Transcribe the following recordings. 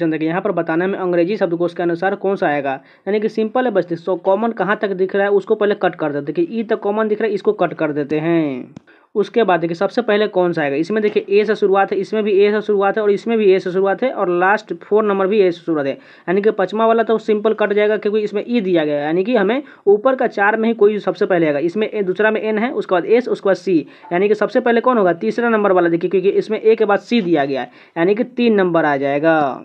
देखिए यहाँ पर बताने में अंग्रेजी शब्दकोश के अनुसार कौन सा आएगा, यानी कि सिंपल है बस। सो कॉमन कहाँ तक दिख रहा है उसको पहले कट कर देते, देखिए ई तक कॉमन दिख रहा है, इसको कट कर देते हैं। उसके बाद देखिए सबसे पहले कौन सा आएगा, इसमें देखिए ए से शुरुआत है, इसमें भी ए से शुरुआत है और इसमें भी ए से शुरुआत है और लास्ट 4 नंबर भी ए से शुरुआत है, यानी कि 5वां वाला तो सिंपल कट जाएगा क्योंकि इसमें ई दिया गया है, यानी कि हमें ऊपर का 4 में ही कोई सबसे पहले आएगा। इसमें दूसरा में एन है, उसके बाद एस, उसके बाद सी, यानी कि सबसे पहले कौन होगा, तीसरा नंबर वाला देखिए, क्योंकि इसमें ए के बाद सी दिया गया है, यानी कि 3 नंबर आ जाएगा।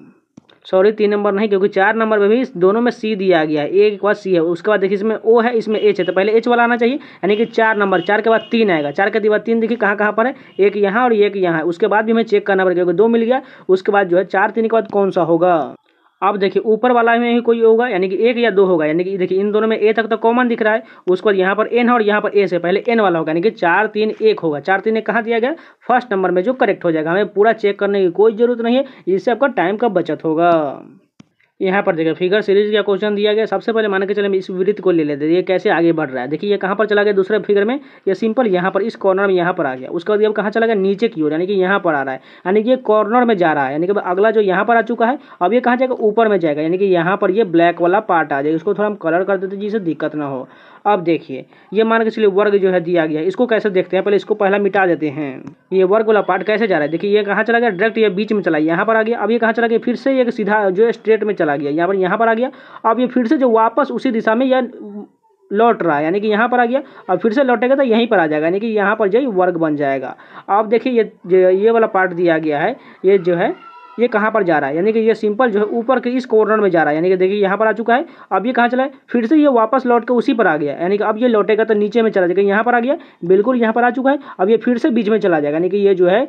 सॉरी 3 नंबर नहीं, क्योंकि 4 नंबर में भी दोनों में सी दिया गया है, ए के बाद सी है, उसके बाद देखिए इसमें ओ है, इसमें एच है, तो पहले एच वाला आना चाहिए, यानी कि 4 नंबर, 4 के बाद 3 आएगा, 4 के बाद 3 देखिए कहाँ कहाँ पर है, एक यहाँ और एक यहाँ है। उसके बाद भी हमें चेक करना पड़ेगा क्योंकि 2 मिल गया, उसके बाद जो है 4 3 के बाद कौन सा होगा। अब देखिए ऊपर वाला में ही कोई होगा, यानी कि 1 या 2 होगा, यानी कि देखिए इन दोनों में ए तक तो कॉमन दिख रहा है, उसके बाद यहाँ पर एन है और यहाँ पर ए से पहले एन वाला होगा, यानी कि 4 3 1 होगा। 4 3 1 कहाँ दिया गया, फर्स्ट नंबर में, जो करेक्ट हो जाएगा। हमें पूरा चेक करने की कोई जरूरत नहीं है, इससे आपका टाइम का बचत होगा। यहाँ पर देखिए फिगर सीरीज का क्वेश्चन दिया गया। सबसे पहले मान के चले इस वृत्त को ले लेते हैं, ये कैसे आगे बढ़ रहा है। देखिए ये कहाँ पर चला गया दूसरे फिगर में, ये सिंपल यहाँ पर इस कॉर्नर में यहाँ पर आ गया। उसके बाद ये कहाँ चला गया, नीचे की ओर, यानी कि यहाँ पर आ रहा है, यानी कि ये कॉर्नर में जा रहा है, यानी कि अगला जो यहाँ पर आ चुका है अब ये कहाँ जाएगा, ऊपर में जाएगा, यानी कि यहाँ पर ये ब्लैक वाला पार्ट आ जाएगा। इसको थोड़ा हम कलर कर देते जिससे दिक्कत ना हो। अब देखिए ये मान के चलिए वर्ग जो है दिया गया है, इसको कैसे देखते हैं, पहले इसको पहला मिटा देते हैं। ये वर्ग वाला पार्ट कैसे जा रहा है, देखिए ये कहाँ चला गया, डायरेक्ट ये बीच में चला, यहाँ पर आ गया। अब ये कहाँ चला गया, फिर से ये सीधा जो है स्ट्रेट में चला गया, यहाँ पर आ गया। अब ये फिर से जो वापस उसी दिशा में यह लौट रहा है, यानी कि यहाँ पर आ गया, और फिर से लौटेगा तो यहीं पर आ जाएगा, यानी कि यहाँ पर जो है वर्ग बन जाएगा। अब देखिए ये वाला पार्ट दिया गया है, ये जो है ये कहाँ पर जा रहा है, यानी कि ये सिंपल जो है ऊपर के इस कॉर्नर में जा रहा है, यानी कि देखिए यहाँ पर आ चुका है। अब ये कहाँ चला है, फिर से ये वापस लौट के उसी पर आ गया, यानी कि अब ये लौटेगा तो नीचे में चला जाएगा, यहाँ पर आ गया, बिल्कुल यहाँ पर आ चुका है। अब ये फिर से बीच में चला जाएगा, यानी कि ये जो है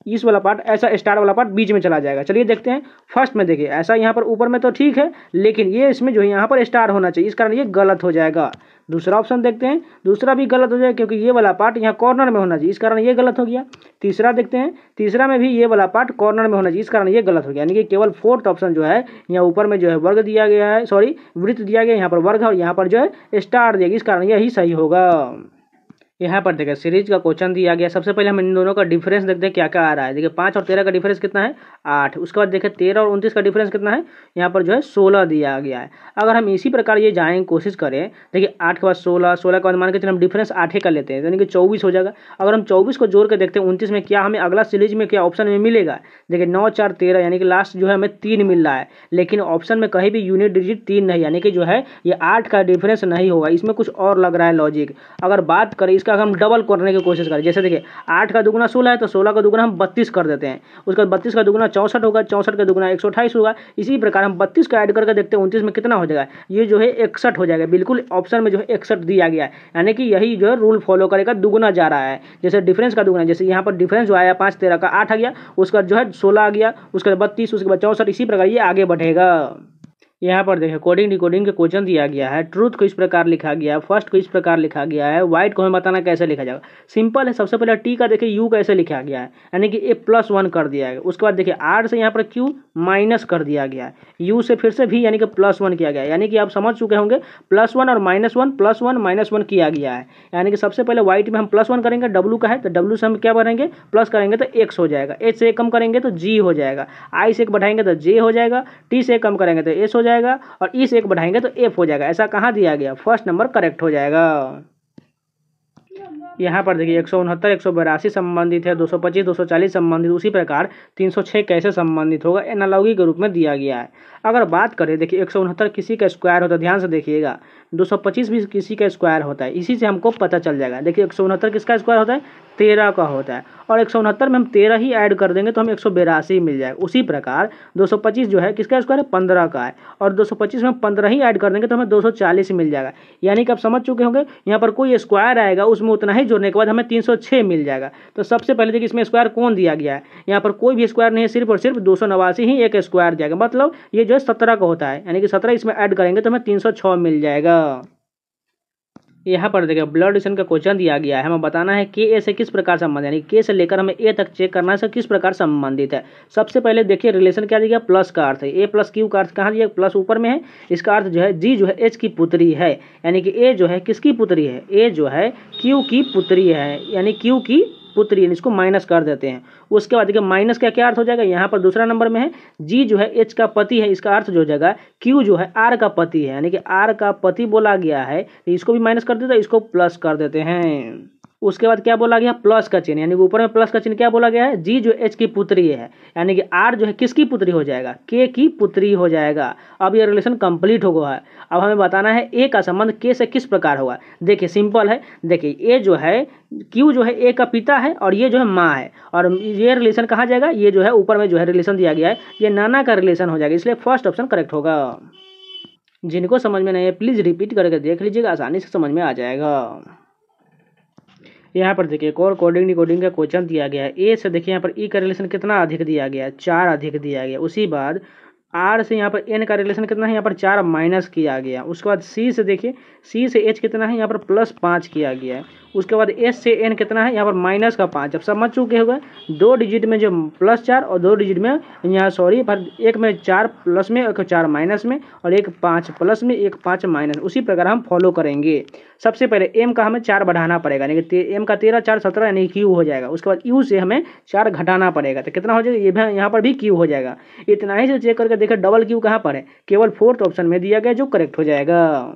इस वाला पार्ट, ऐसा स्टार वाला पार्ट बीच में चला जाएगा। चलिए देखते हैं फर्स्ट में, देखिए ऐसा यहाँ पर ऊपर में तो ठीक है, लेकिन ये इसमें जो है यहाँ पर स्टार होना चाहिए, इस कारण ये गलत हो जाएगा। दूसरा ऑप्शन देखते हैं, दूसरा भी गलत हो जाएगा क्योंकि ये वाला पार्ट यहाँ कॉर्नर में होना चाहिए, इस कारण ये गलत हो गया। तीसरा देखते हैं, तीसरा में भी ये वाला पार्ट कॉर्नर में होना चाहिए, इस कारण ये गलत हो गया, यानी कि केवल फोर्थ ऑप्शन जो है यहाँ ऊपर में जो है वर्ग दिया गया है, सॉरी वृत्त दिया गया है, यहाँ पर वर्ग है और यहाँ पर जो है स्टार दिया गया, इस कारण यही सही होगा। यहाँ पर देखिए सीरीज का क्वेश्चन दिया गया। सबसे पहले हम इन दोनों का डिफरेंस देखते हैं क्या क्या आ रहा है। देखिए 5 और 13 का डिफरेंस कितना है, 8। उसके बाद देखिए 13 और 29 का डिफरेंस कितना है, यहाँ पर जो है 16 दिया गया है। अगर हम इसी प्रकार ये जाएंगे कोशिश करें, देखिए 8 के बाद 16, 16 के बाद मान के चलिए हम डिफरेंस 8 का लेते हैं, यानी कि 24 हो जाएगा। अगर हम 24 को जोड़ के देखते हैं 29 में, क्या हमें अगला सीरीज में क्या ऑप्शन में मिलेगा, देखिए 9 4 13, यानी कि लास्ट जो है हमें 3 मिल रहा है, लेकिन ऑप्शन में कहीं भी यूनिट डिजिट 3 नहीं, यानी कि जो है ये 8 का डिफरेंस नहीं होगा, इसमें कुछ और लग रहा है लॉजिक। अगर बात करें इसका, हम डबल करने की कोशिश करें, जैसे देखिए 8 का दुगुना 16 है तो 16 का दुगुना हम 32 कर देते हैं, उसके बाद 32 का दुगुना 64 होगा, 64 का दुगुना 128 होगा। इसी प्रकार हम 32 का ऐड करके देखते हैं 29 में कितना हो जाएगा, ये जो है 61 हो जाएगा। बिल्कुल ऑप्शन में जो है 61 दिया गया है, यानी कि यही जो है रूल फॉलो करेगा, दुगुना जा रहा है, जैसे डिफरेंस का दुगुना, जैसे यहाँ पर डिफरेंस जो आया 5 13 का 8 आ गया, उसका जो है 16 आ गया, उसके बाद 32, उसके बाद 64, इसी प्रकार ये आगे बढ़ेगा। यहाँ पर देखिए कोडिंग डिकोडिंग के क्वेश्चन दिया गया है। ट्रूथ को इस प्रकार लिखा गया है, फर्स्ट को इस प्रकार लिखा गया है, वाइट को हमें बताना कैसे लिखा जाएगा। सिंपल है, सबसे पहले टी का देखिए यू कैसे लिखा गया है, यानी कि ए +1 कर दिया गया। उसके बाद देखिए आर से यहाँ पर क्यू माइनस कर दिया गया है, यू से फिर से भी यानी कि +1 किया गया है, यानी कि आप समझ चुके होंगे +1 और -1 +1 -1 किया गया है। यानी कि सबसे पहले वाइट में हम +1 करेंगे, डब्लू का है तो डब्लू से हम क्या बढ़ेंगे, प्लस करेंगे तो एक्स हो जाएगा, एच से कम करेंगे तो जी हो जाएगा, आई से एक बढ़ाएंगे तो जे हो जाएगा, टी से कम करेंगे तो एस हो जाएगा, और ई से एक बढ़ाएंगे तो एफ हो जाएगा। ऐसा कहाँ दिया गया, फर्स्ट नंबर करेक्ट हो जाएगा। यहाँ पर देखिए 169 182 संबंधित है, 225 240 संबंधित, उसी प्रकार 306 कैसे संबंधित होगा, एनालॉगी के रूप में दिया गया है। अगर बात करें देखिए 169 किसी का स्क्वायर होता है, ध्यान से देखिएगा, 225 भी किसी का स्क्वायर होता है, इसी से हमको पता चल जाएगा। देखिए 169 किसका स्क्वायर होता है, 13 का होता है, और 169 में हम 13 ही ऐड कर देंगे तो हमें 182 मिल जाएगा। उसी प्रकार 225 जो है किसका स्क्वायर है, 15 का है, और 225 में हम 15 ही ऐड कर देंगे तो हमें 240 मिल जाएगा। यानी कि आप समझ चुके होंगे, यहाँ पर कोई स्क्वायर आएगा उसमें उतना ही जोड़ने के बाद हमें 306 मिल जाएगा। तो सबसे पहले देखिए इसमें स्क्वायर कौन दिया गया है, यहाँ पर कोई भी स्क्वायर नहीं है, सिर्फ और सिर्फ 289 ही एक स्क्वायर जाएगा, मतलब ये जो है 17 का होता है, यानी कि 17 इसमें ऐड करेंगे तो हमें 306 मिल जाएगा। यहाँ पर देखिए ब्लड रिलेशन का क्वेश्चन दिया गया है, हमें बताना है के ए से किस प्रकार संबंधित, यानी के से लेकर हमें ए तक चेक करना है किस प्रकार संबंधित है। सबसे पहले देखिए रिलेशन क्या दिया, प्लस का अर्थ है, ए प्लस क्यू का अर्थ कहाँ दिया, प्लस ऊपर में है, इसका अर्थ जो है जी जो है एच की पुत्री है, यानी कि ए जो है किसकी पुत्री है, ए जो है क्यू की पुत्री है, यानी क्यू की पुत्री, इसको माइनस कर देते हैं। उसके बाद देखिए माइनस का क्या अर्थ हो जाएगा, यहाँ पर दूसरा नंबर में है जी जो है एच का पति है, इसका अर्थ जो हो जाएगा क्यू जो है आर का पति है, यानी कि आर का पति बोला गया है, इसको भी माइनस कर देते हैं, इसको प्लस कर देते हैं। उसके बाद क्या बोला गया, प्लस का चिन्ह, यानी कि ऊपर में प्लस का चिन्ह क्या बोला गया है, जी जो एच की पुत्री है, यानी कि आर जो है किसकी पुत्री हो जाएगा, के की पुत्री हो जाएगा। अब ये रिलेशन कंप्लीट हो गया है। अब हमें बताना है ए का संबंध के से किस प्रकार होगा। देखिए सिंपल है, देखिए ए जो है क्यू जो है ए का पिता है और ये जो है माँ है, और ये रिलेशन कहाँ जाएगा, ये जो है ऊपर में जो है रिलेशन दिया गया है ये नाना का रिलेशन हो जाएगा, इसलिए फर्स्ट ऑप्शन करेक्ट होगा। जिनको समझ में नहीं है प्लीज रिपीट करके देख लीजिएगा, आसानी से समझ में आ जाएगा। यहाँ पर देखिए एक और कोडिंग डिकोडिंग का क्वेश्चन दिया गया है। ए से देखिए यहाँ पर ई का रिलेशन कितना अधिक दिया गया है, 4 अधिक दिया गया। उसी बाद आर से यहाँ पर एन का रिलेशन कितना है, यहाँ पर 4 माइनस किया गया। उसके बाद सी से देखिए सी से एच कितना है, यहाँ पर +5 किया गया है। उसके बाद एस से एन कितना है, यहाँ पर -5। अब समझ चुके होंगे 2 डिजिट में जो +4 और 2 डिजिट में यहाँ सॉरी पर एक में 4 प्लस में एक 4 माइनस में और एक 5 प्लस में एक 5 माइनस, उसी प्रकार हम फॉलो करेंगे। सबसे पहले एम का हमें 4 बढ़ाना पड़ेगा, यानी कि एम का 13 4 17 यानी क्यू हो जाएगा। उसके बाद यू से हमें 4 घटाना पड़ेगा, तो कितना हो जाएगा, ये भी यहाँ पर भी क्यू हो जाएगा। इतना ही से चेक करके देखिए डबल क्यू कहाँ पर है, केवल 4th ऑप्शन में दिया गया जो करेक्ट हो जाएगा।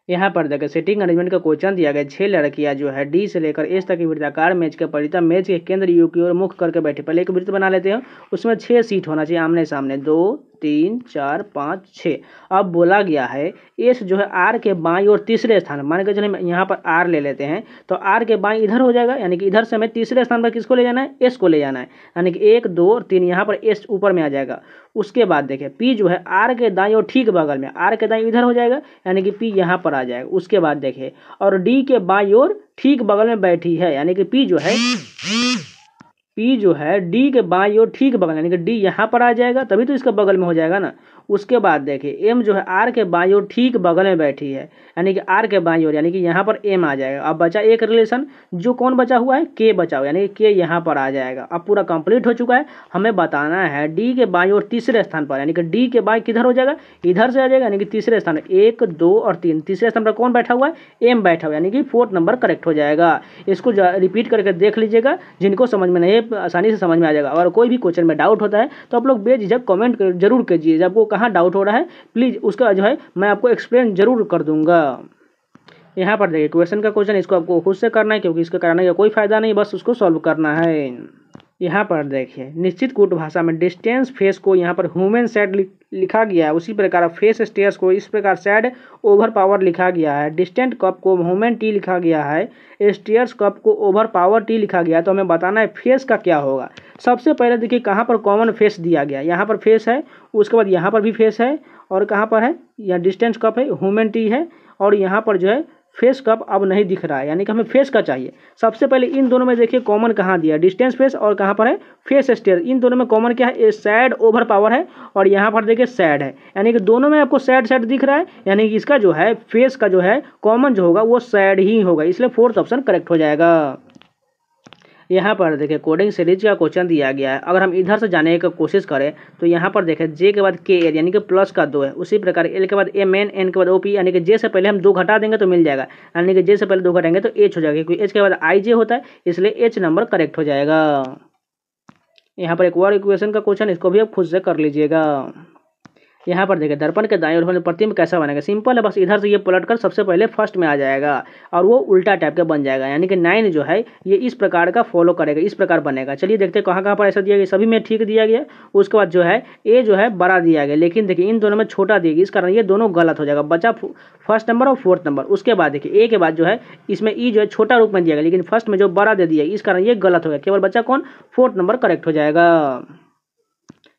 यहाँ पर देखिए सेटिंग अरेंजमेंट का क्वेश्चन दिया गया। 6 लड़कियां जो है डी से लेकर एच तक की वृत्ताकार मेज के परिता मेज के केंद्र यू की ओर मुख करके बैठे। पहले एक वृत्त बना लेते हैं, उसमें 6 सीट होना चाहिए आमने सामने, 2 3 4 5 6। अब बोला गया है एस जो है आर के बाईं और तीसरे स्थान, मान के चलिए यहाँ पर आर ले लेते हैं तो आर के बाईं इधर हो जाएगा, यानी कि इधर से हमें तीसरे स्थान पर किसको ले जाना है, एस को ले जाना है, यानी कि 1 2 और 3 यहाँ पर एस ऊपर में आ जाएगा। उसके बाद देखिए पी जो है आर के दाईं और ठीक बगल में, आर के दाईं इधर हो जाएगा, यानी कि पी यहाँ पर आ जाएगा। उसके बाद देखिए और डी के बाईं और ठीक बगल में बैठी है, यानी कि पी जो है डी के बाईं ओर ठीक बगल, यानी कि डी यहाँ पर आ जाएगा, तभी तो इसका बगल में हो जाएगा ना। उसके बाद देखिए एम जो है आर के बाईं ओर ठीक बगल में बैठी है, यानी कि आर के बाईं ओर, यानी कि यहाँ पर एम आ जाएगा। अब बचा एक रिलेशन, जो कौन बचा हुआ है, के बचा हुआ, यानी कि के यहाँ पर आ जाएगा। अब पूरा कंप्लीट हो चुका है। हमें बताना है डी के बाईं ओर तीसरे स्थान पर, यानी कि डी के बाईं किधर हो जाएगा, इधर से आ जाएगा, यानी कि तीसरे स्थान 1 2 और 3, तीसरे स्थान पर कौन बैठा हुआ है, एम बैठा हुआ, यानी कि 4th नंबर करेक्ट हो जाएगा। इसको रिपीट करके देख लीजिएगा, जिनको समझ में नहीं आसानी से समझ में आ जाएगा। अगर कोई भी क्वेश्चन में डाउट होता है तो आप लोग बेझिझक कमेंट जरूर कीजिए, आपको कहाँ डाउट हो रहा है प्लीज उसका जो है मैं आपको एक्सप्लेन जरूर कर दूंगा। यहाँ पर देखिए क्वेश्चन का क्वेश्चन, इसको आपको खुद से करना है क्योंकि इसके कराने का कोई फायदा नहीं, बस उसको सॉल्व करना है। यहाँ पर देखिए निश्चित कूट भाषा में डिस्टेंस फेस को यहाँ पर ह्यूमन सैड लिखा गया है, उसी प्रकार फेस स्टेयर्स को इस प्रकार सैड ओवर पावर लिखा गया है। डिस्टेंट कप को ह्यूमन टी लिखा गया है, स्टेयर्स कप को ओवर पावर टी लिखा गया है। तो हमें बताना है फेस का क्या होगा। सबसे पहले देखिए कहाँ पर कॉमन फेस दिया गया, यहाँ पर फेस है, उसके बाद यहाँ पर भी फेस है, और कहाँ पर है, यहाँ डिस्टेंस कप है, ह्यूमन टी है, और यहाँ पर जो है फेस कप अब नहीं दिख रहा है, यानी कि हमें फेस का चाहिए। सबसे पहले इन दोनों में देखिए कॉमन कहाँ दिया, डिस्टेंस फेस और कहाँ पर है फेस स्टेयर। इन दोनों में कॉमन क्या है, सैड ओवर पावर है, और यहाँ पर देखिए सैड है, यानी कि दोनों में आपको सैड सैड दिख रहा है, यानी कि इसका जो है फेस का जो है कॉमन जो होगा वो सैड ही होगा, इसलिए 4th ऑप्शन करेक्ट हो जाएगा। यहाँ पर देखिए कोडिंग सीरीज का क्वेश्चन दिया गया है। अगर हम इधर से जाने की कोशिश करें तो यहाँ पर देखें जे के बाद के एल, यानी कि प्लस का 2 है, उसी प्रकार एल के बाद एम एन, एन के बाद ओपी, यानी कि जे से पहले हम 2 घटा देंगे तो मिल जाएगा, यानी कि जे से पहले 2 घटाएंगे तो एच हो जाएगा, क्योंकि एच के बाद आई जे होता है, इसलिए एच नंबर करेक्ट हो जाएगा। यहाँ पर एक और इक्वेशन का क्वेश्चन, इसको भी आप खुद से कर लीजिएगा। यहाँ पर देखिए दर्पण के दाएं ओर प्रतिबिंब कैसा बनेगा, सिंपल है, बस इधर से ये पलट कर सबसे पहले फर्स्ट में आ जाएगा और वो उल्टा टाइप का बन जाएगा, यानी कि 9 जो है ये इस प्रकार का फॉलो करेगा, इस प्रकार बनेगा। चलिए देखते हैं कहाँ कहाँ पर ऐसा दिया गया, सभी में ठीक दिया गया। उसके बाद जो है ए जो है बड़ा दिया गया, लेकिन देखिए इन दोनों में छोटा दिया गया, इस कारण ये दोनों गलत हो जाएगा, बचा फर्स्ट नंबर और 4th नंबर। उसके बाद देखिए ए के बाद जो है इसमें ई जो है छोटा रूप में दिया गया, लेकिन फर्स्ट में जो बड़ा दे दिया, इस कारण ये गलत हो गया, केवल बच्चा कौन 4th नंबर करेक्ट हो जाएगा।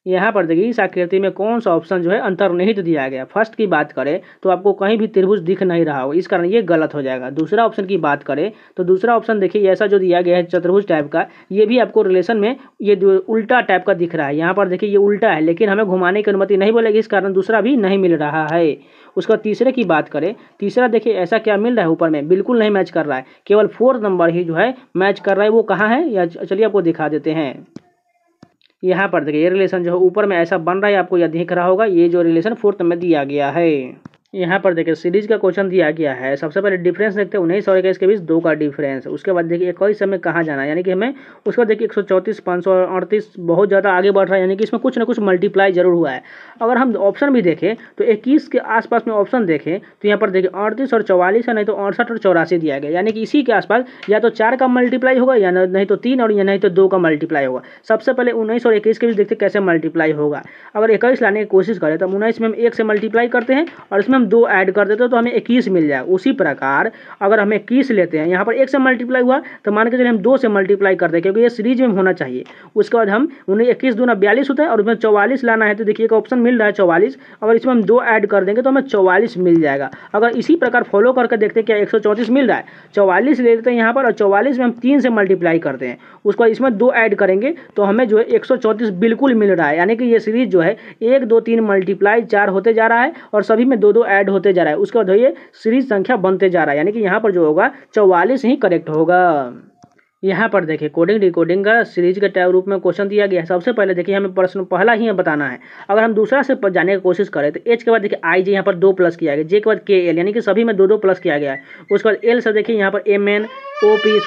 यहाँ पर देखिए इस आकृति में कौन सा ऑप्शन जो है अंतर्निहित दिया गया। फर्स्ट की बात करें तो आपको कहीं भी त्रिभुज दिख नहीं रहा हो, इस कारण ये गलत हो जाएगा। दूसरा ऑप्शन की बात करें तो दूसरा ऑप्शन देखिए ऐसा जो दिया गया है चतुर्भुज टाइप का, ये भी आपको रिलेशन में ये उल्टा टाइप का दिख रहा है। यहाँ पर देखिए ये उल्टा है, लेकिन हमें घुमाने की अनुमति नहीं बोलेगी, इस कारण दूसरा भी नहीं मिल रहा है। उसका तीसरे की बात करें, तीसरा देखिए ऐसा क्या मिल रहा है, ऊपर में बिल्कुल नहीं मैच कर रहा है, केवल 4th नंबर ही जो है मैच कर रहा है। वो कहाँ है, या चलिए आपको दिखा देते हैं। यहाँ पर देखिए ये रिलेशन जो है ऊपर में ऐसा बन रहा है, आपको यह दिख रहा होगा, ये जो रिलेशन 4th में दिया गया है। यहाँ पर देखिए सीरीज का क्वेश्चन दिया गया है। सबसे पहले डिफरेंस देखते हैं 19 और 21 के बीच 2 का डिफरेंस। उसके बाद देखिए 21 में कहाँ जाना है, यानी कि हमें उसके बाद देखिए 134 538 बहुत ज़्यादा आगे बढ़ रहा है, यानी कि इसमें कुछ ना कुछ मल्टीप्लाई जरूर हुआ है। अगर हम ऑप्शन भी देखें तो 21 के आसपास में ऑप्शन देखें तो यहाँ पर देखिए 38 और 44 है, नहीं तो 68 और 84 दिया गया, यानी कि इसी के आसपास या तो 4 का मल्टीप्लाई होगा या नहीं तो 3 और या नहीं तो 2 का मल्टीप्लाई होगा। सबसे पहले 19 और 21 के बीच देखते कैसे मल्टीप्लाई होगा। अगर 21 लाने की कोशिश करें तो 19 में हम 1 से मल्टीप्लाई करते हैं और इसमें हम 2 ऐड कर देते हैं तो हमें 21 मिल जाएगा। उसी प्रकार अगर हमें 21 लेते हैं, यहाँ पर 1 से मल्टीप्लाई हुआ तो मान के चलिए हम 2 से मल्टीप्लाई कर दें, क्योंकि ये सीरीज में होना चाहिए। उसके बाद हम 21 दूना 42 होता है और उसमें 44 लाना है, तो देखिए एक ऑप्शन मिल रहा है 44, अगर इसमें हम 2 ऐड कर देंगे तो हमें 44 मिल जाएगा। अगर इसी प्रकार फॉलो करके देखते हैं क्या 134 मिल रहा है, 44 ले लेते हैं यहाँ पर और 44 में हम 3 से मल्टीप्लाई करते हैं, उसके बाद इसमें 2 ऐड करेंगे तो हमें जो है 134 बिल्कुल मिल रहा है। यानी कि ये सीरीज जो है 1 2 3 मल्टीप्लाई 4 होते जा रहा है और सभी में 2 2 ऐड होते जा रहा है। उसके बाद ये सीरीज संख्या बनते जा रहा है, यानी कि यहाँ पर जो होगा 44 ही करेक्ट होगा। यहाँ पर देखिए कोडिंग डिकोडिंग का सीरीज के रूप में क्वेश्चन दिया गया है। सबसे पहले देखिए हमें प्रश्न पहला ही बताना है। अगर हम दूसरा से जाने की कोशिश करें तो एच के बाद देखिए आई जे यहाँ पर 2 प्लस किया गया, जे के बाद के एल, यानी कि सभी में 2 2 प्लस किया गया है। उसके बाद एल से देखिए यहाँ पर एम एन ओ पी।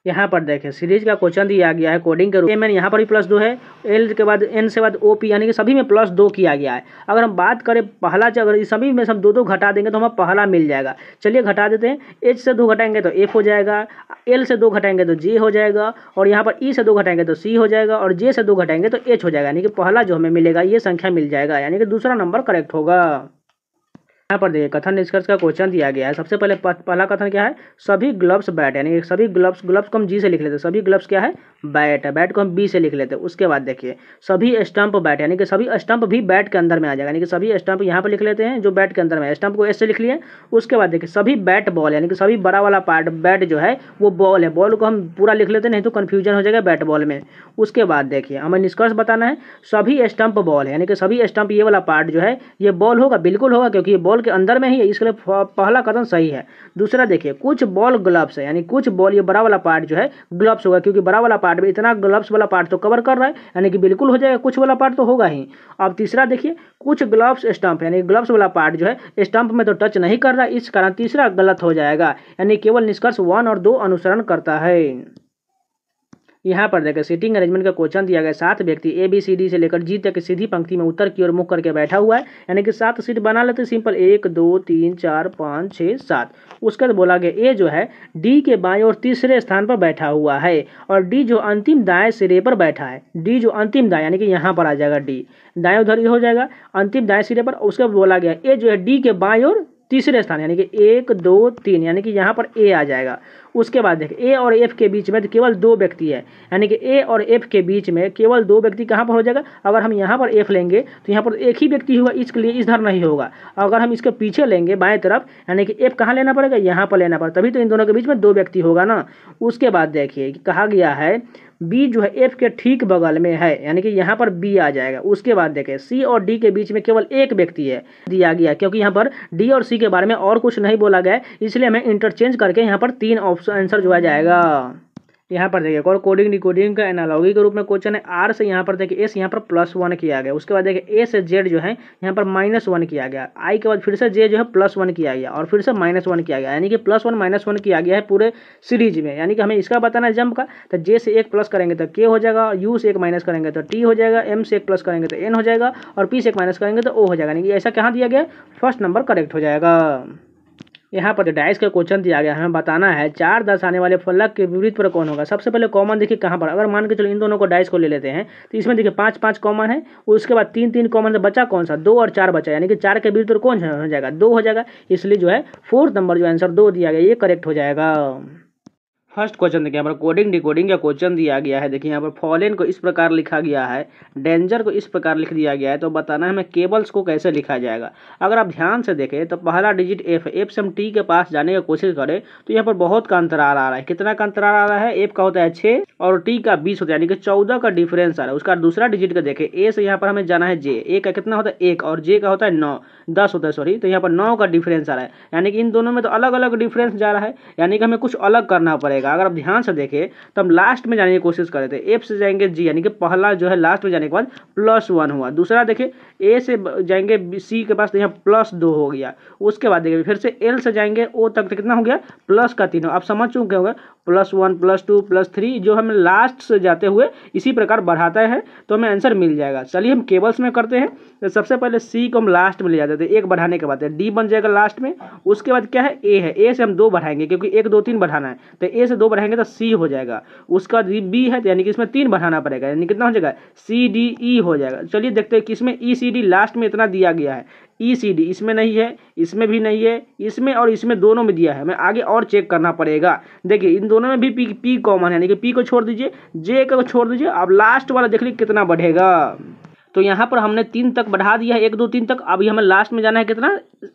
यहाँ पर देखें सीरीज का क्वेश्चन दिया गया है कोडिंग के रूप में, यहाँ पर भी +2 है, एल के बाद एन से बाद ओपी, यानी कि सभी में +2 किया गया है। अगर हम बात करें पहला, अगर इस सभी में हम 2 2 घटा देंगे तो हमें पहला मिल जाएगा। चलिए घटा देते हैं, एच से 2 घटाएंगे तो एफ हो जाएगा, एल से 2 घटाएंगे तो जे हो जाएगा, और यहाँ पर ई से 2 घटाएंगे तो सी हो जाएगा, और जे से 2 घटाएंगे तो एच हो जाएगा। यानी कि पहला जो हमें मिलेगा ये संख्या मिल जाएगा, यानी कि दूसरा नंबर करेक्ट होगा। यहाँ पर देखिए कथन निष्कर्ष का क्वेश्चन दिया गया है। सबसे पहले पहला कथन क्या है, सभी ग्लव्स बैट, यानी सभी ग्लव्स को हम जी से लिख लेते हैं, सभी ग्लव्स क्या है बैट है, बैट को हम बी से लिख लेते हैं। उसके बाद देखिए सभी स्टंप बैट, यानी कि सभी स्टंप भी बैट के अंदर में आ जाएगा, यानी कि सभी स्टंप यहाँ पर लिख लेते हैं जो बैट के अंदर में है, स्टंप को एस से लिख लिए। उसके बाद देखिए सभी बैट बॉल, यानी कि सभी बड़ा वाला पार्ट बैट जो है वो बॉल है, बॉल को हम पूरा लिख लेते हैं, नहीं तो कन्फ्यूजन हो जाएगा बैट बॉल में। उसके बाद देखिए हमें निष्कर्ष बताना है, सभी स्टंप बॉल है, यानी कि सभी स्टंप ये वाला पार्ट जो है ये बॉल होगा, बिल्कुल होगा, क्योंकि ये बॉल के अंदर में ही है, इसके लिए पहला कथन सही है। दूसरा देखिए कुछ बॉल ग्लव्स है, यानी कुछ बॉल ये बड़ा वाला पार्ट जो है ग्लव्स होगा, क्योंकि बड़ा वाला पार्ट में इतना ग्लव्स वाला पार्ट तो कवर कर रहा है, यानी कि बिल्कुल हो जाएगा, कुछ वाला पार्ट तो होगा ही। अब तीसरा देखिए कुछ ग्लव्स स्टंप, यानी ग्लव्स वाला पार्ट जो है स्टंप में तो टच नहीं कर रहा है, इस कारण तीसरा गलत हो जाएगा, यानी केवल निष्कर्ष 1 और 2 अनुसरण करता है। यहाँ पर देखिए सीटिंग अरेंजमेंट का क्वेश्चन दिया गया, 7 व्यक्ति ए बी सी डी से लेकर जी तक सीधी पंक्ति में उत्तर की ओर मुख करके बैठा हुआ है, यानी कि 7 सीट बना लेते सिंपल, 1 2 3 4 5 6 7। उसके बाद बोला गया ए जो है डी के बाएं और तीसरे स्थान पर बैठा हुआ है, और डी जो अंतिम दाएं सिरे पर बैठा है, डी जो अंतिम दाएं, यानी कि यहाँ पर आ जाएगा डी, दाएं उधर हो जाएगा अंतिम दाएं सिरे पर। उसके बाद बोला गया ए जो है डी के बाएं और तीसरे स्थान, यानी कि 1 2 3, यानी कि यहाँ पर ए आ जाएगा। उसके बाद देखिए ए और एफ के बीच में तो केवल 2 व्यक्ति है, यानी कि ए और एफ के बीच में केवल 2 व्यक्ति कहाँ पर हो जाएगा, अगर हम यहाँ पर एफ लेंगे तो यहाँ पर एक ही व्यक्ति होगा, इसके लिए इधर नहीं होगा। अगर हम इसके पीछे लेंगे बाएं तरफ, यानी कि एफ कहाँ लेना पड़ेगा, यहाँ पर लेना पड़ेगा, तभी तो इन दोनों के बीच में 2 व्यक्ति होगा ना। उसके बाद देखिए कहा गया है बी जो है एफ के ठीक बगल में है, यानी कि यहाँ पर बी आ जाएगा। उसके बाद देखें सी और डी के बीच में केवल एक व्यक्ति है दिया गया, क्योंकि यहाँ पर डी और सी के बारे में और कुछ नहीं बोला गया है, इसलिए हमें इंटरचेंज करके यहाँ पर 3 ऑप्शन आंसर जो आ जाएगा। यहाँ पर देखिए और कोडिंग डिकोडिंग का एनालॉजी के रूप में क्वेश्चन है। आर से यहाँ पर देखिए एस यहाँ पर +1 किया गया, उसके बाद देखिए ए से जेड जो है यहाँ पर -1 किया गया, आई के बाद फिर से जे जो है +1 किया गया और फिर से -1 किया गया, यानी कि +1 -1 किया गया है पूरे सीरीज में। यानी कि हमें इसका बताना है जंप का, तो जे से 1 प्लस करेंगे तो के हो जाएगा, यू से 1 माइनस करेंगे तो टी हो जाएगा, एम से 1 प्लस करेंगे तो एन हो जाएगा, और पी से 1 माइनस करेंगे तो ओ हो जाएगा, यानी कि ऐसा कहाँ दिया गया, फर्स्ट नंबर करेक्ट हो जाएगा। यहाँ पर जो डाइस का क्वेश्चन दिया गया हमें बताना है 4 दर्शाने वाले फलक के विपरीत पर कौन होगा। सबसे पहले कॉमन देखिए कहाँ पर, अगर मान के चलो इन दोनों को डाइस को ले लेते हैं तो इसमें देखिए 5 5 कॉमन है, उसके बाद 3 3 कॉमन से बचा कौन सा, 2 और 4 बचा, यानी कि 4 के विपरीत कौन हो जाएगा, 2 हो जाएगा, इसलिए जो है 4th नंबर जो आंसर 2 दिया गया ये करेक्ट हो जाएगा। फर्स्ट क्वेश्चन देखिए यहाँ पर कोडिंग डिकोडिंग का क्वेश्चन दिया गया है। देखिए यहाँ पर फॉलेन को इस प्रकार लिखा गया है, डेंजर को इस प्रकार लिख दिया गया है, तो बताना है हमें केबल्स को कैसे लिखा जाएगा। अगर आप ध्यान से देखें तो पहला डिजिट एफ है, एफ से हम टी के पास जाने की कोशिश करें तो यहाँ पर बहुत का अंतराल आ रहा है। कितना का अंतराल आ रहा है, एफ का होता है 6 और टी का 20 होता है, यानी कि 14 का डिफरेंस आ रहा है। उसका दूसरा डिजिट का देखें, ए से यहाँ पर हमें जाना है जे, ए का कितना होता है 1 और जे का होता है 9 10 होता है सॉरी, तो यहाँ पर 9 का डिफरेंस आ रहा है, यानी कि इन दोनों में तो अलग अलग डिफरेंस जा रहा है, यानी कि हमें कुछ अलग करना पड़ेगा। पड़ेगा। अगर आप ध्यान से देखें तो हम लास्ट में जाने की कोशिश कर रहे थे, एफ से जाएंगे जी, यानी कि पहला जो है लास्ट में जाने के बाद +1 हुआ। दूसरा देखिए ए से जाएंगे सी के पास तो यहाँ +2 हो गया। उसके बाद देखिए फिर से एल से जाएंगे ओ तक तो कितना हो गया +3। आप समझ चुके होंगे +1 +2 +3 जो हमें लास्ट से जाते हुए इसी प्रकार बढ़ाता है तो हमें आंसर मिल जाएगा। चलिए हम केबल्स में करते हैं। तो सबसे पहले सी को हम लास्ट में ले जाते थे, 1 बढ़ाने के बाद डी बन जाएगा लास्ट में। उसके बाद क्या है ए है, ए से हम 2 बढ़ाएंगे क्योंकि 1 2 3 बढ़ाना है, तो ए से 2 बढ़ाएंगे तो सी हो जाएगा। उसके बाद बी है तो यानी कि इसमें 3 बढ़ाना पड़ेगा, यानी कितना हो जाएगा सी डी ई हो जाएगा। चलिए देखते हैं किसमें ई सी डी लास्ट में इतना दिया गया है। ई सी डी इसमें नहीं है, इसमें भी नहीं है, इसमें और इसमें दोनों में दिया है, हमें आगे और चेक करना पड़ेगा। देखिए इन दोनों में भी पी कॉमन है, यानी कि पी को छोड़ दीजिए, जे को छोड़ दीजिए, अब लास्ट वाला देख लीजिए कितना बढ़ेगा। तो यहाँ पर हमने 3 तक बढ़ा दिया है, 1 2 3 तक। अभी हमें लास्ट में जाना है कितना,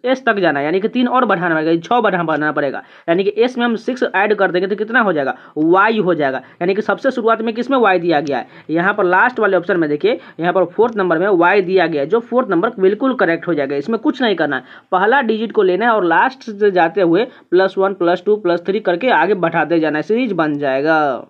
एस तक जाना है, यानी कि 3 और बढ़ाना पड़ेगा, 6 बढ़ाना पड़ेगा। यानी कि एस में हम 6 ऐड कर देंगे तो कितना हो जाएगा वाई हो जाएगा। यानी कि सबसे शुरुआत में किसमें वाई दिया गया है, यहाँ पर लास्ट वाले ऑप्शन में देखिए यहाँ पर 4th नंबर में वाई दिया गया है, जो 4th नंबर बिल्कुल करेक्ट हो जाएगा। इसमें कुछ नहीं करना है, पहला डिजिट को लेना है और लास्ट से जाते हुए +1 +2 +3 करके आगे बढ़ाते जाना है, सीरीज बन जाएगा।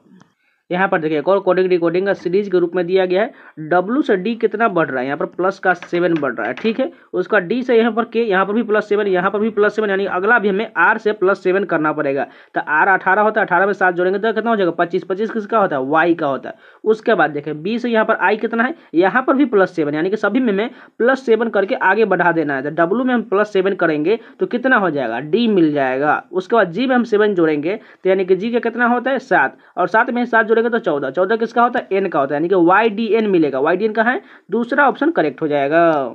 यहाँ पर देखिए एक और कोडिंग डिकोडिंग का सीरीज के रूप में दिया गया है। W से D कितना बढ़ रहा है, यहाँ पर +7 बढ़ रहा है, ठीक है। उसका D से यहाँ पर K, यहाँ पर भी +7, यहाँ पर भी +7, यानी अगला भी हमें R से +7 करना पड़ेगा। तो R 18 होता है, 18 में 7 जोड़ेंगे तो कितना हो जाएगा 25, 25 किसका होता है Y का होता है। उसके बाद देखें B से यहाँ पर I कितना है, यहाँ पर भी +7, यानी कि सभी में हमें +7 करके आगे बढ़ा देना है। तो W में हम +7 करेंगे तो कितना हो जाएगा D मिल जाएगा। उसके बाद G में हम 7 जोड़ेंगे तो यानी कि G का कितना होता है 7, और 7 में 7 जोड़ेंगे तो 14, 14 किसका होता है N का होता है, यानी कि YDN मिलेगा। YDN कहाँ है, दूसरा ऑप्शन करेक्ट हो जाएगा।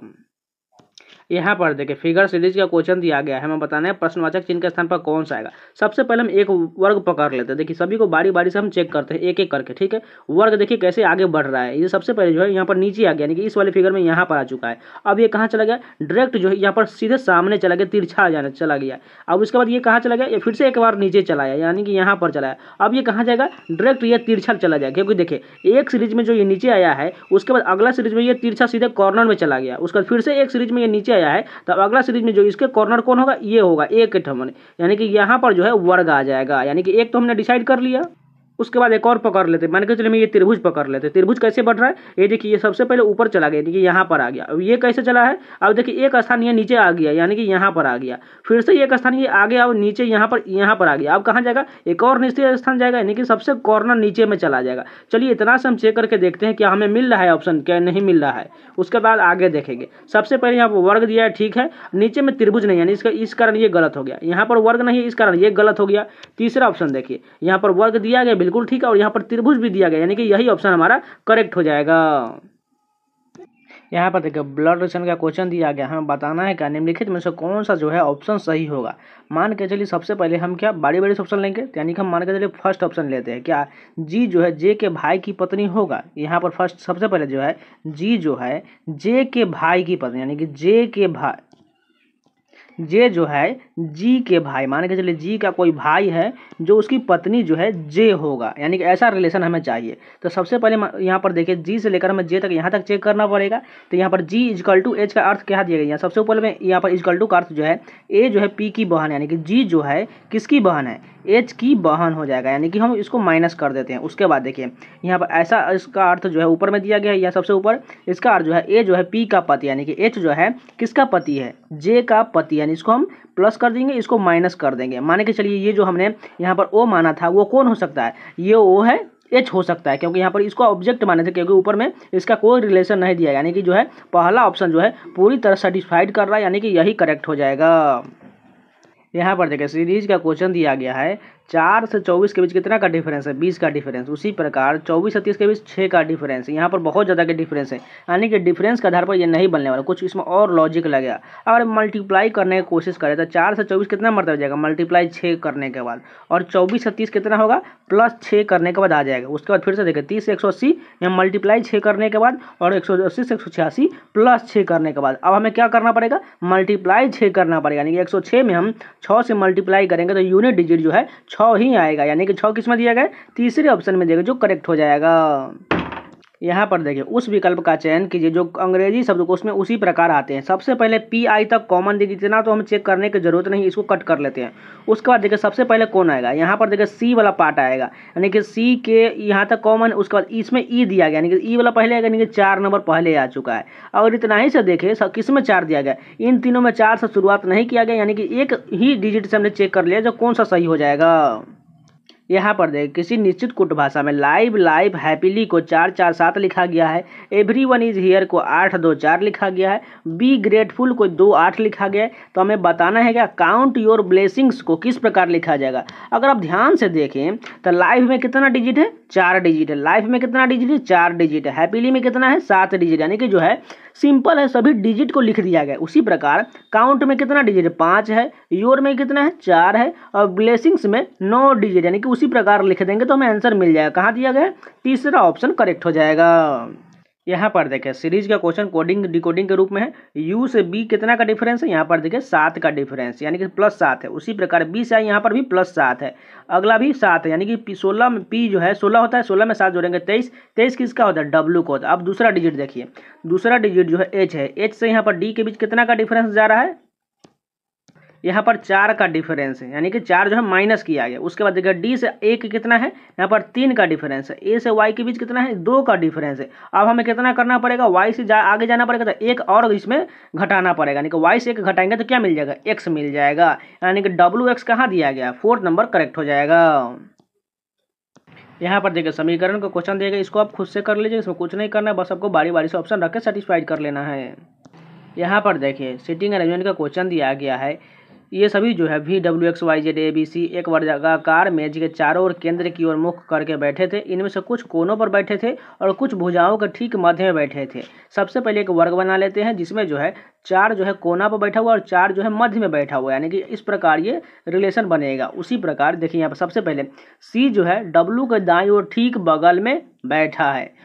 यहाँ पर देखिए फिगर सीरीज का क्वेश्चन दिया गया है, हमें बताना है प्रश्नवाचक चिन्ह के स्थान पर कौन सा आएगा। सबसे पहले हम एक वर्ग पकड़ लेते हैं। देखिए सभी को बारी बारी से हम चेक करते हैं एक एक करके, ठीक है। वर्ग देखिए कैसे आगे बढ़ रहा है, ये सबसे पहले जो है यहाँ पर नीचे आ गया, यानी कि इस वाले फिगर में यहाँ पर आ चुका है। अब ये कहाँ चला गया, डायरेक्ट जो है यहाँ पर सीधे सामने चला गया, तिरछा जाने चला गया। अब उसके बाद ये कहाँ चला गया, ये फिर से एक बार नीचे चला गया, यानी कि यहाँ पर चला है। अब ये कहाँ जाएगा, डायरेक्ट ये तिरछा चला जाएगा, क्योंकि देखिए एक सीरीज में जो ये नीचे आया है उसके बाद अगला सीरीज में ये तिरछा सीधे कॉर्नर में चला गया। उसके बाद फिर से एक सीरीज में ये नीचे आया है, तब अगला सीरीज में जो इसके कॉर्नर कौन होगा, ये होगा एक ठमन, यानी कि यहाँ पर जो है वर्ग आ जाएगा। यानी कि एक तो हमने डिसाइड कर लिया। उसके बाद एक और पकड़ लेते, मान के चलिए मैं ये त्रिभुज पकड़ लेते। त्रिभुज कैसे बढ़ रहा है, ये देखिए ये सबसे पहले ऊपर चला गया, यानी कि यहाँ पर आ गया। अब ये कैसे चला है, अब देखिए एक स्थान ये नीचे आ गया, यानी कि यहाँ पर आ गया। फिर से एक स्थान ये आगे अब नीचे यहाँ पर आ गया। अब कहाँ जाएगा, एक और नीचे स्थान जाएगा, यानी कि सबसे कॉर्नर नीचे में चला जाएगा। चलिए इतना से हम चेक करके देखते हैं क्या हमें मिल रहा है ऑप्शन, क्या नहीं मिल रहा है। उसके बाद आगे देखेंगे। सबसे पहले यहाँ पर वर्ग दिया है, ठीक है, नीचे में त्रिभुज नहीं, यानी इसका इस कारण ये गलत हो गया। यहाँ पर वर्ग नहीं है, इस कारण ये गलत हो गया। तीसरा ऑप्शन देखिए, यहाँ पर वर्ग दिया गया बिल्कुल ठीक है, और यहाँ पर त्रिभुज भी दिया गया, यानी कि यही ऑप्शन हमारा करेक्ट हो जाएगा। यहाँ पर देखिए ब्लड रिलेशन का क्वेश्चन दिया गया, हमें बताना है क्या निम्नलिखित में से कौन सा जो है ऑप्शन सही होगा। मान के चलिए सबसे पहले हम क्या बड़ी बड़ी ऑप्शन लेंगे, यानी कि हम मान के चलिए फर्स्ट ऑप्शन लेते हैं, क्या जी जो है जे के भाई की पत्नी होगा। यहाँ पर फर्स्ट सबसे पहले जो है जी जो है जे के भाई की पत्नी, यानी कि जे के भाई, जे जो है जी के भाई, मान के चलिए जी का कोई भाई है जो उसकी पत्नी जो है जे होगा, यानी कि ऐसा रिलेशन हमें चाहिए। तो सबसे पहले यहाँ पर देखिए जी से लेकर हमें जे तक यहाँ तक चेक करना पड़ेगा। तो यहाँ पर जी इजकल टू एच का अर्थ क्या दिया गया, सबसे ऊपर में यहाँ पर इजकल टू का अर्थ जो है ए जो है पी की बहन, यानी कि जी जो है किसकी बहन है, एच की बहन हो जाएगा, यानी कि हम इसको माइनस कर देते हैं। उसके बाद देखिए यहाँ पर ऐसा इसका अर्थ जो है ऊपर में दिया गया है, या सबसे ऊपर इसका अर्थ जो है ए जो है पी का पति, यानी कि एच जो है किसका पति है, जे का पति, यानी इसको हम प्लस कर देंगे, इसको माइनस कर देंगे। माने कि चलिए ये जो हमने यहाँ पर ओ माना था वो कौन हो सकता है, ये ओ है, एच हो सकता है, क्योंकि यहाँ पर इसको ऑब्जेक्ट माने थे, क्योंकि ऊपर में इसका कोई रिलेशन नहीं दिया, यानी कि जो है पहला ऑप्शन जो है पूरी तरह सेटिस्फाइड कर रहा है, यानी कि यही करेक्ट हो जाएगा। यहाँ पर देखिए सीरीज का क्वेश्चन दिया गया है 4 से 24 के बीच कितना का डिफरेंस है, 20 का डिफरेंस। उसी प्रकार 24 से 30 के बीच 6 का डिफरेंस। यहाँ पर बहुत ज़्यादा के डिफरेंस है, यानी कि डिफरेंस के आधार पर ये नहीं बनने वाला, कुछ इसमें और लॉजिक लगेगा। अगर मल्टीप्लाई करने की कोशिश करें तो 4 से 24 कितना मरतबा जाएगा, मल्टीप्लाई 6 करने के बाद, और 24 से 30 कितना होगा, प्लस 6 करने के बाद आ जाएगा। उसके बाद फिर से देखिए 30 से 180 यहाँ मल्टीप्लाई 6 करने के बाद, और 180 से 186 प्लस 6 करने के बाद। अब हमें क्या करना पड़ेगा, मल्टीप्लाई 6 करना पड़ेगा, यानी कि 106 में हम 6 से मल्टीप्लाई करेंगे तो यूनिट डिजिट जो है 6 ही आएगा, यानी कि 6 किस में दिया गया है, तीसरे ऑप्शन में दिया गया, जो करेक्ट हो जाएगा। यहाँ पर देखिए उस विकल्प का चयन कीजिए जो अंग्रेजी शब्दकोश में उसी प्रकार आते हैं। सबसे पहले पी आई तक कॉमन देखिए, इतना तो हम चेक करने की जरूरत नहीं, इसको कट कर लेते हैं। उसके बाद देखिए सबसे पहले कौन आएगा, यहाँ पर देखिए सी वाला पार्ट आएगा, यानी कि सी के यहाँ तक कॉमन। उसके बाद इसमें ई दिया गया, यानी कि ई वाला पहले आएगा, यानी कि 4 नंबर पहले आ चुका है। और इतना ही से देखे किस में 4 दिया गया, इन तीनों में 4 से शुरुआत नहीं किया गया, यानी कि एक ही डिजिट से हमने चेक कर लिया जो कौन सा सही हो जाएगा। यहाँ पर देख किसी निश्चित कुट भाषा में लाइव लाइव हैप्पीली को 4 4 7 लिखा गया है, एवरीवन इज हियर को 8 2 4 लिखा गया है, बी ग्रेटफुल को 2 8 लिखा गया है। तो हमें बताना है कि काउंट योर ब्लेसिंग्स को किस प्रकार लिखा जाएगा। अगर आप ध्यान से देखें तो लाइव में कितना डिजिट है, 4 डिजिट है। लाइफ में कितना डिजिट है, 4 डिजिट है। हैप्पीली में कितना है, 7 डिजिट, यानी कि जो है सिंपल है, सभी डिजिट को लिख दिया गया। उसी प्रकार काउंट में कितना डिजिट है, 5 है। योर में कितना है, 4 है। और ब्लेसिंग्स में 9 डिजिट, यानी कि उसी प्रकार लिख देंगे तो हमें आंसर मिल जाएगा। कहाँ दिया गया है, तीसरा ऑप्शन करेक्ट हो जाएगा। यहाँ पर देखें सीरीज का क्वेश्चन कोडिंग डिकोडिंग के रूप में है। यू से बी कितना का डिफरेंस है, यहाँ पर देखिए 7 का डिफरेंस, यानी कि +7 है। उसी प्रकार बी से यहाँ पर भी +7 है, अगला भी 7 है, यानी कि 16 में पी जो है 16 होता है, 16 में 7 जोड़ेंगे 23, 23 किसका होता है, डब्ल्यू का होता है। अब दूसरा डिजिट देखिए, दूसरा डिजिट जो है एच है, एच से यहाँ पर डी के बीच कितना का डिफरेंस जा रहा है, यहाँ पर 4 का डिफरेंस है, यानी कि 4 जो है माइनस किया गया। उसके बाद देखिए डी से ए कितना है, यहाँ पर 3 का डिफरेंस है। ए से वाई के बीच कितना है, 2 का डिफरेंस है। अब हमें कितना करना पड़ेगा, वाई से आगे जाना पड़ेगा, तो एक और इसमें घटाना पड़ेगा, यानी कि वाई से एक घटाएंगे तो क्या मिल जाएगा, एक्स मिल जाएगा, यानी कि डब्ल्यू एक्स कहाँ दिया गया, 4th नंबर करेक्ट हो जाएगा। यहाँ पर देखिए समीकरण का क्वेश्चन दिया गया, इसको आप खुद से कर लीजिए, इसमें कुछ नहीं करना है, बस आपको बारी बारी से ऑप्शन रख के सेटिस्फाइड कर लेना है। यहाँ पर देखिए सीटिंग अरेंजमेंट का क्वेश्चन दिया गया है। ये सभी जो है VWXYZABC एक वर्गाकार मेज के चारों ओर केंद्र की ओर मुख करके बैठे थे। इनमें से कुछ कोनों पर बैठे थे और कुछ भुजाओं के ठीक मध्य में बैठे थे। सबसे पहले एक वर्ग बना लेते हैं जिसमें जो है 4 जो है कोना पर बैठा हुआ और 4 जो है मध्य में बैठा हुआ, यानी कि इस प्रकार ये रिलेशन बनेगा। उसी प्रकार देखिए यहाँ पर सबसे पहले C जो है W के दाईं ओर ठीक बगल में बैठा है।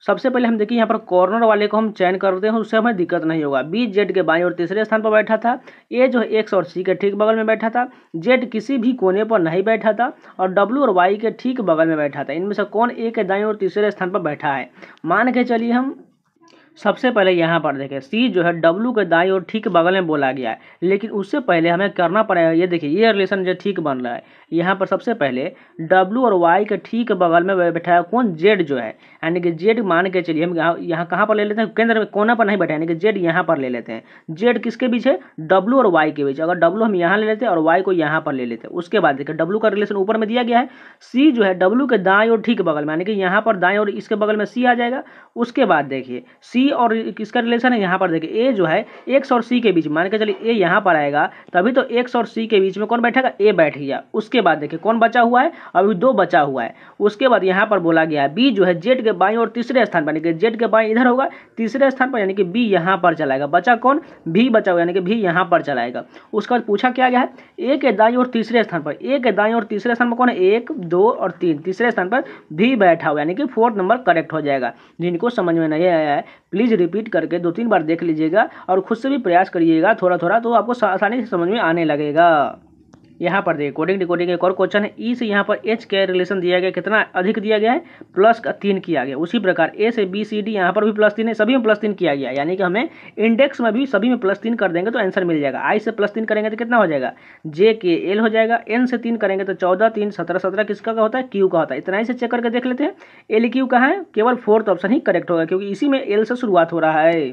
सबसे पहले हम देखिए यहाँ पर कॉर्नर वाले को हम चयन करते हैं, उससे हमें दिक्कत नहीं होगा। बी जेड के बाईं ओर तीसरे स्थान पर बैठा था। ए जो है एक्स और सी के ठीक बगल में बैठा था। जेड किसी भी कोने पर नहीं बैठा था और डब्ल्यू और वाई के ठीक बगल में बैठा था। इनमें से कौन ए के दाईं ओर तीसरे स्थान पर बैठा है, मान के चलिए हम सबसे पहले यहाँ पर देखें सी जो है डब्ल्यू के दाईं ओर ठीक बगल में बोला गया है, लेकिन उससे पहले हमें करना पड़ेगा, ये देखिए ये रिलेशन जो ठीक बन रहा है। यहाँ पर सबसे पहले डब्ल्यू और वाई के ठीक बगल में बैठा है कौन, जेड जो है, यानी कि जेड मान के चलिए हम यहाँ कहाँ पर ले लेते हैं, केंद्र में कोना पर नहीं बैठा, यानी कि जेड यहाँ पर ले लेते हैं। जेड किसके बीच है, डब्ल्यू और वाई के बीच। अगर डब्ल्यू हम यहाँ ले लेते हैं और वाई को यहाँ पर ले लेते हैं। उसके बाद देखिए डब्ल्यू का रिलेशन ऊपर में दिया गया है। सी जो है डब्ल्यू के दाएं और ठीक बगल में, यानी कि यहाँ पर दाएं और इसके बगल में सी आ जाएगा। उसके बाद देखिए सी और किसका रिलेशन है, यहाँ पर देखिए ए जो है एक्स और सी के बीच, मान के चलिए ए यहाँ पर आएगा, तभी तो एक्स और सी के बीच में कौन बैठेगा, ए बैठ गया। उसके बाद देखिए कौन बचा हुआ है, अभी 2 बचा हुआ है। उसके बाद यहाँ पर बोला गया है बी जो है जेड के बाईं और तीसरे स्थान पर, यानी कि जेड के बाईं इधर होगा, तीसरे स्थान पर, यानी कि बी यहाँ पर चलाएगा। बचा कौन, भी बचा हुआ, यानी कि भी यहाँ पर चलाएगा। उसके बाद पूछा क्या गया है, ए के दाईं और तीसरे स्थान पर, ए के दाईं और तीसरे स्थान पर कौन है, 1 2 और 3, तीसरे स्थान पर भी बैठा हुआ, यानी कि 4th नंबर करेक्ट हो जाएगा। जिनको समझ में नहीं आया है प्लीज़ रिपीट करके 2-3 बार देख लीजिएगा और खुद से भी प्रयास करिएगा थोड़ा थोड़ा, तो आपको आसानी से समझ में आने लगेगा। यहाँ पर देखिए कोडिंग डिकोडिंग एक और क्वेश्चन है। ई से यहाँ पर एच के रिलेशन दिया गया, कितना अधिक दिया गया है, +3 किया गया। उसी प्रकार ए से बी सी डी यहाँ पर भी +3 है, सभी में +3 किया गया, यानी कि हमें इंडेक्स में भी सभी में +3 कर देंगे तो आंसर मिल जाएगा। आई से +3 करेंगे तो कितना हो जाएगा, जे के एल हो जाएगा। एन से 3 करेंगे तो 14 3 17 17 किसका का होता है, क्यू का होता है। इतना ही से चेक करके देख लेते हैं एल क्यू कहाँ है, केवल 4th ऑप्शन ही करेक्ट होगा क्योंकि इसी में एल से शुरुआत हो रहा है।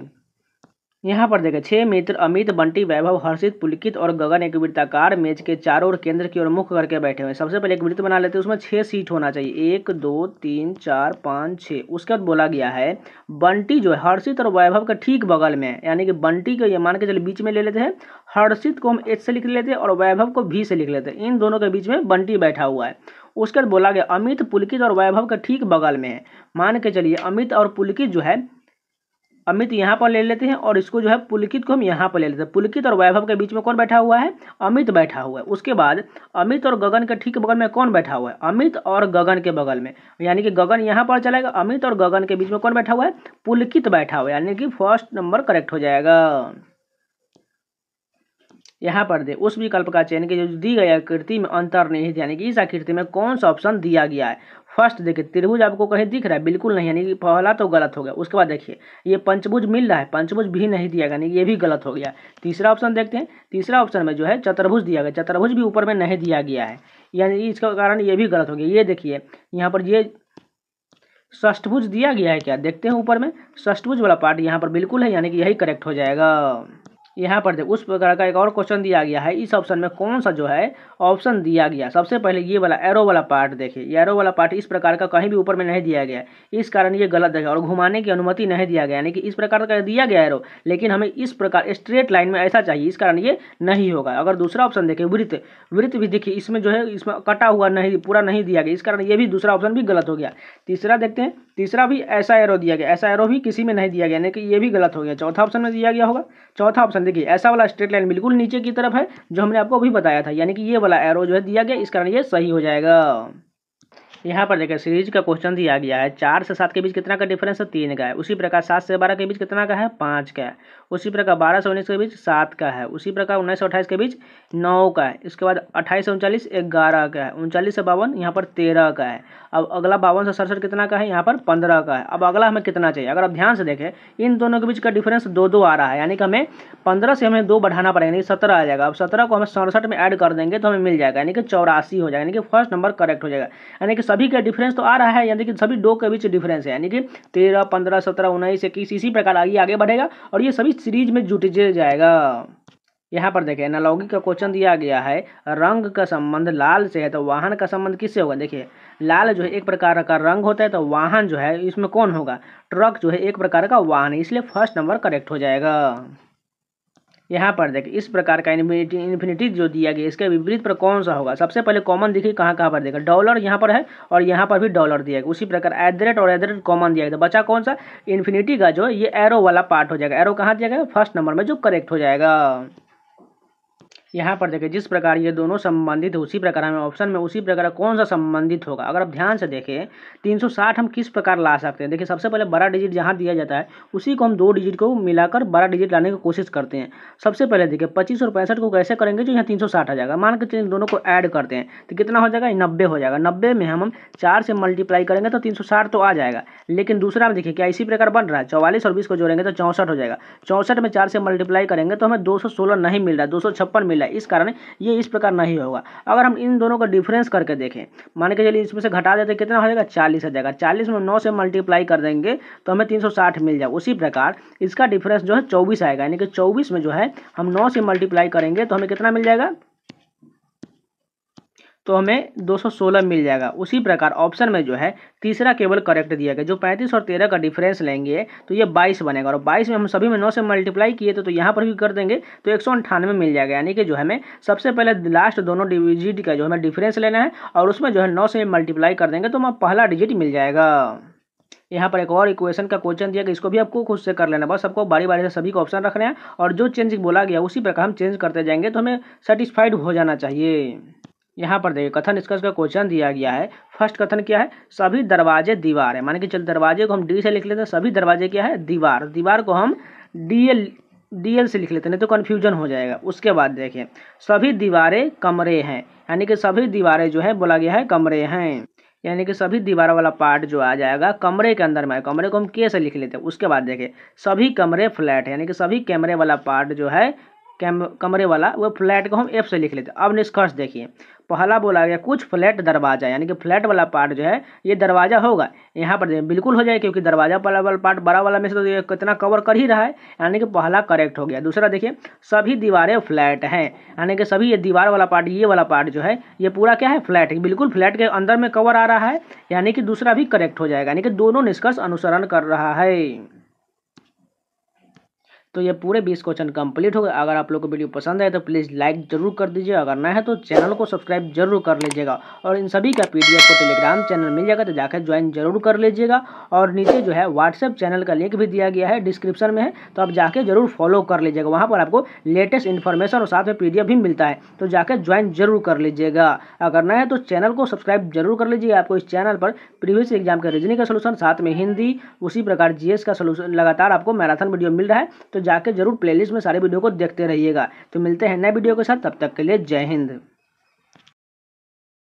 यहाँ पर देखिए 6 मित्र अमित बंटी वैभव हर्षित पुलकित और गगन एक वृत्ताकार मेज के चारों ओर केंद्र की ओर मुख करके बैठे हुए। सबसे पहले एक वृत्त बना लेते हैं, उसमें 6 सीट होना चाहिए, 1 2 3 4 5 6। उसके बाद बोला गया है बंटी जो है हर्षित और वैभव के ठीक बगल में, यानी कि बंटी को ये मान के चलिए बीच में ले लेते हैं, हर्षित को हम एच से लिख लेते हैं और वैभव को भी से लिख लेते हैं। इन दोनों के बीच में बंटी बैठा हुआ है। उसके बाद बोला गया अमित पुलकित और वैभव के ठीक बगल में है, मान के चलिए अमित और पुलकित जो है, अमित यहाँ पर ले लेते हैं और इसको जो है पुलकित को हम यहाँ पर ले लेते हैं। पुलकित और वैभव के बीच में कौन बैठा हुआ है, अमित बैठा हुआ है। उसके बाद अमित और गगन के ठीक बगल में कौन बैठा हुआ है, अमित और गगन के बगल में, यानी कि गगन यहाँ पर चलेगा। अमित और गगन के बीच में कौन बैठा हुआ है, पुलकित बैठा हुआ है, यानी कि 1st नंबर करेक्ट हो जाएगा। यहाँ पर दे उस विकल्प का चयन की जो दी गई आकृति में अंतर्निहित, यानी कि इस आकृति में कौन सा ऑप्शन दिया गया है। फर्स्ट देखिए त्रिभुज आपको कहीं दिख रहा है, बिल्कुल नहीं, यानी कि पहला तो गलत हो गया। उसके बाद देखिए ये पंचभुज मिल रहा है, पंचभुज भी नहीं दिया गया, यानी ये भी गलत हो गया। तीसरा ऑप्शन देखते हैं, तीसरा ऑप्शन में जो है चतुर्भुज दिया गया, चतुर्भुज भी ऊपर में नहीं दिया गया है, यानी इसका कारण ये भी गलत हो गया। ये देखिए यहाँ पर ये षष्ठभुज दिया गया है क्या, देखते हैं ऊपर में षष्ठभुज वाला पार्ट यहाँ पर बिल्कुल है, यानी कि यही करेक्ट हो जाएगा। यहाँ पर देखो उस प्रकार का एक और क्वेश्चन दिया गया है, इस ऑप्शन में कौन सा जो है ऑप्शन दिया गया। सबसे पहले ये वाला एरो वाला पार्ट देखिए, ये एरो वाला पार्ट इस प्रकार का कहीं भी ऊपर में नहीं दिया गया, इस कारण ये गलत है। और घुमाने की अनुमति नहीं दिया गया, यानी कि इस प्रकार का दिया गया एरो, लेकिन हमें इस प्रकार स्ट्रेट लाइन में ऐसा चाहिए, इस कारण ये नहीं होगा। अगर दूसरा ऑप्शन देखें वृत्त, वृत्त भी देखिए इसमें जो है इसमें कटा हुआ नहीं, पूरा नहीं दिया गया, इस कारण ये भी दूसरा ऑप्शन भी गलत हो गया। तीसरा देखते हैं, तीसरा भी ऐसा एरो दिया गया, ऐसा एरो भी किसी में नहीं दिया गया, यानी कि ये भी गलत हो गया। चौथा ऑप्शन में दिया गया होगा, चौथा ऑप्शन देखिए ऐसा वाला स्ट्रेट लाइन बिल्कुल नीचे की तरफ है, जो हमने आपको अभी बताया था, यानी कि ये वाला एरो जो है दिया गया, इस कारण ये सही हो जाएगा। यहाँ पर देखिए सीरीज का क्वेश्चन दिया गया है, 4 से 7 के बीच कितना का डिफरेंस है, 3 का है। उसी प्रकार 7 से 12 के बीच कितना का है, 5 का है। उसी प्रकार 12 से 19 के बीच 7 का है। उसी प्रकार 19 से 28 के बीच 9 का है। इसके बाद 28 से 39 11 का है। 39 से 52 यहाँ पर 13 का है। अब अगला 52 से 67 कितना का है, यहाँ पर 15 का है। अब अगला हमें कितना चाहिए, अगर आप ध्यान से देखें इन दोनों के बीच का डिफरेंस 2 आ रहा है, यानी कि हमें 15 से हमें 2 बढ़ाना पड़ेगा, यानी 17 आ जाएगा। अब 17 को हमें 67 में ऐड कर देंगे तो हमें मिल जाएगा, यानी कि 84 हो जाएगा, यानी कि फर्स्ट नंबर करेक्ट हो जाएगा। यानी कि सभी का डिफरेंस तो आ रहा है, यानी कि सभी 2 के बीच डिफरेंस है, यानी कि 13 15 17 19 21 इसी प्रकार आगे बढ़ेगा और ये सभी सीरीज में जुट जाएगा। यहाँ पर देखें एनालॉजी का क्वेश्चन दिया गया है, रंग का संबंध लाल से है तो वाहन का संबंध किससे होगा। देखिए लाल जो है एक प्रकार का रंग होता है, तो वाहन जो है इसमें कौन होगा, ट्रक जो है एक प्रकार का वाहन है, इसलिए फर्स्ट नंबर करेक्ट हो जाएगा। यहाँ पर देखिए इस प्रकार का इन्फिनिटी जो दिया गया, इसके विपरीत पर कौन सा होगा। सबसे पहले कॉमन देखिए कहाँ कहाँ पर देखा, डॉलर यहाँ पर है और यहाँ पर भी डॉलर दिया गया। उसी प्रकार @ और @ कॉमन दिया गया, तो बचा कौन सा, इन्फिनिटी का जो ये एरो वाला पार्ट हो जाएगा। एरो कहाँ दिया गया, फर्स्ट नंबर में, जो करेक्ट हो जाएगा। यहाँ पर देखिए जिस प्रकार ये दोनों संबंधित है, उसी प्रकार हमें ऑप्शन में उसी प्रकार कौन सा संबंधित होगा। अगर आप ध्यान से देखें 360 हम किस प्रकार ला सकते हैं। देखिए सबसे पहले बड़ा डिजिट जहाँ दिया जाता है उसी को हम 2 डिजिट को मिलाकर बड़ा डिजिट लाने की कोशिश करते हैं। सबसे पहले देखिए 25 और 65 को कैसे करेंगे, जो यहाँ 360 आ जाएगा। मान के दोनों को ऐड करते हैं तो कितना हो जाएगा, 90 हो जाएगा। 90 में हम 4 से मल्टीप्लाई करेंगे तो 360 तो आ जाएगा। लेकिन दूसरा में देखिए क्या इसी प्रकार बन रहा है, 44 और 20 को जोड़ेंगे तो 64 हो जाएगा। 64 में 4 से मल्टीप्लाई करेंगे तो हमें 216 नहीं मिल रहा है, 256 मिल रहा है, इस कारण ये इस प्रकार नहीं होगा। अगर हम इन दोनों का डिफरेंस करके देखें, मान के चलिए इसमें से घटा देते कितना हो जाएगा, 40 हो जाएगा। 40 में 9 से मल्टीप्लाई कर देंगे तो हमें 360 मिल जाएगा। उसी प्रकार इसका डिफरेंस जो है 24 आएगा, यानी कि 24 में जो है हम 9 से मल्टीप्लाई करेंगे तो हमें कितना मिल जाएगा, तो हमें 216 मिल जाएगा। उसी प्रकार ऑप्शन में जो है तीसरा केवल करेक्ट दिया गया। जो 35 और 13 का डिफरेंस लेंगे तो ये 22 बनेगा, और 22 में हम सभी में 9 से मल्टीप्लाई किए तो यहाँ पर भी कर देंगे तो 198 मिल जाएगा। यानी कि जो हमें सबसे पहले लास्ट दोनों डिजिट का जो हमें डिफरेंस लेना है और उसमें जो है 9 से मल्टीप्लाई कर देंगे तो हमें पहला डिजिट मिल जाएगा। यहाँ पर एक और इक्वेशन का क्वेश्चन दिया गया, इसको भी आपको खुद से कर लेना, बस आपको बारी बारी से सभी को ऑप्शन रखने हैं और जो चेंज बोला गया उसी प्रकार हम चेंज करते जाएंगे तो हमें सेटिस्फाइड हो जाना चाहिए। यहाँ पर देखिए कथन निष्कर्ष का क्वेश्चन दिया गया है। फर्स्ट कथन क्या है, सभी दरवाजे दीवार है। मान के चल दरवाजे को हम डी से लिख लेते हैं, सभी दरवाजे क्या है, दीवार। दीवार को हम डीएल से लिख लेते हैं, नहीं तो कन्फ्यूजन हो जाएगा। उसके बाद देखिए सभी दीवारें कमरे हैं, यानी कि सभी दीवारें जो है बोला गया है कमरे हैं, यानी कि सभी दीवार वाला पार्ट जो आ जाएगा कमरे के अंदर में है। कमरे को हम के से लिख लेते हैं। उसके बाद देखिए सभी कमरे फ्लैट है, यानी कि सभी कैमरे वाला पार्ट जो है कमरे वाला वो फ्लैट को हम एफ से लिख लेते हैं। अब निष्कर्ष देखिए, पहला बोला गया कुछ फ्लैट दरवाजा, यानी कि फ्लैट वाला पार्ट जो है ये दरवाजा होगा। यहाँ पर बिल्कुल हो जाए, क्योंकि दरवाजा वाला पार्ट बड़ा वाला में से तो ये कितना कवर कर ही रहा है, यानी कि पहला करेक्ट हो गया। दूसरा देखिए सभी दीवारें फ्लैट हैं, यानी कि सभी ये दीवार वाला पार्ट, ये वाला पार्ट जो है ये पूरा क्या है, फ्लैट है, बिल्कुल फ्लैट के अंदर में कवर आ रहा है, यानी कि दूसरा भी करेक्ट हो जाएगा। यानी कि दोनों निष्कर्ष अनुसरण कर रहा है। तो ये पूरे 20 क्वेश्चन कंप्लीट हो गए। अगर आप लोग को वीडियो पसंद आए तो प्लीज़ लाइक जरूर कर दीजिए, अगर नया है तो चैनल को सब्सक्राइब जरूर कर लीजिएगा, और इन सभी का PDF को टेलीग्राम चैनल मिल जाएगा तो जाकर ज्वाइन जरूर कर लीजिएगा। और नीचे जो है व्हाट्सएप चैनल का लिंक भी दिया गया है, डिस्क्रिप्शन में है, तो आप जाके जरूर फॉलो कर लीजिएगा। वहाँ पर आपको लेटेस्ट इन्फॉर्मेशन और साथ में PDF भी मिलता है, तो जाकर ज्वाइन जरूर कर लीजिएगा। अगर नया है तो चैनल को सब्सक्राइब जरूर कर लीजिएगा। आपको इस चैनल पर प्रीवियस एग्जाम का रीजनिंग का सोल्यूशन, साथ में हिंदी, उसी प्रकार GS का सोल्यूशन लगातार आपको मैराथन वीडियो मिल रहा है, तो जाके जरूर प्लेलिस्ट में सारे वीडियो को देखते रहिएगा। तो मिलते हैं नए वीडियो के साथ, तब तक के लिए जय हिंद।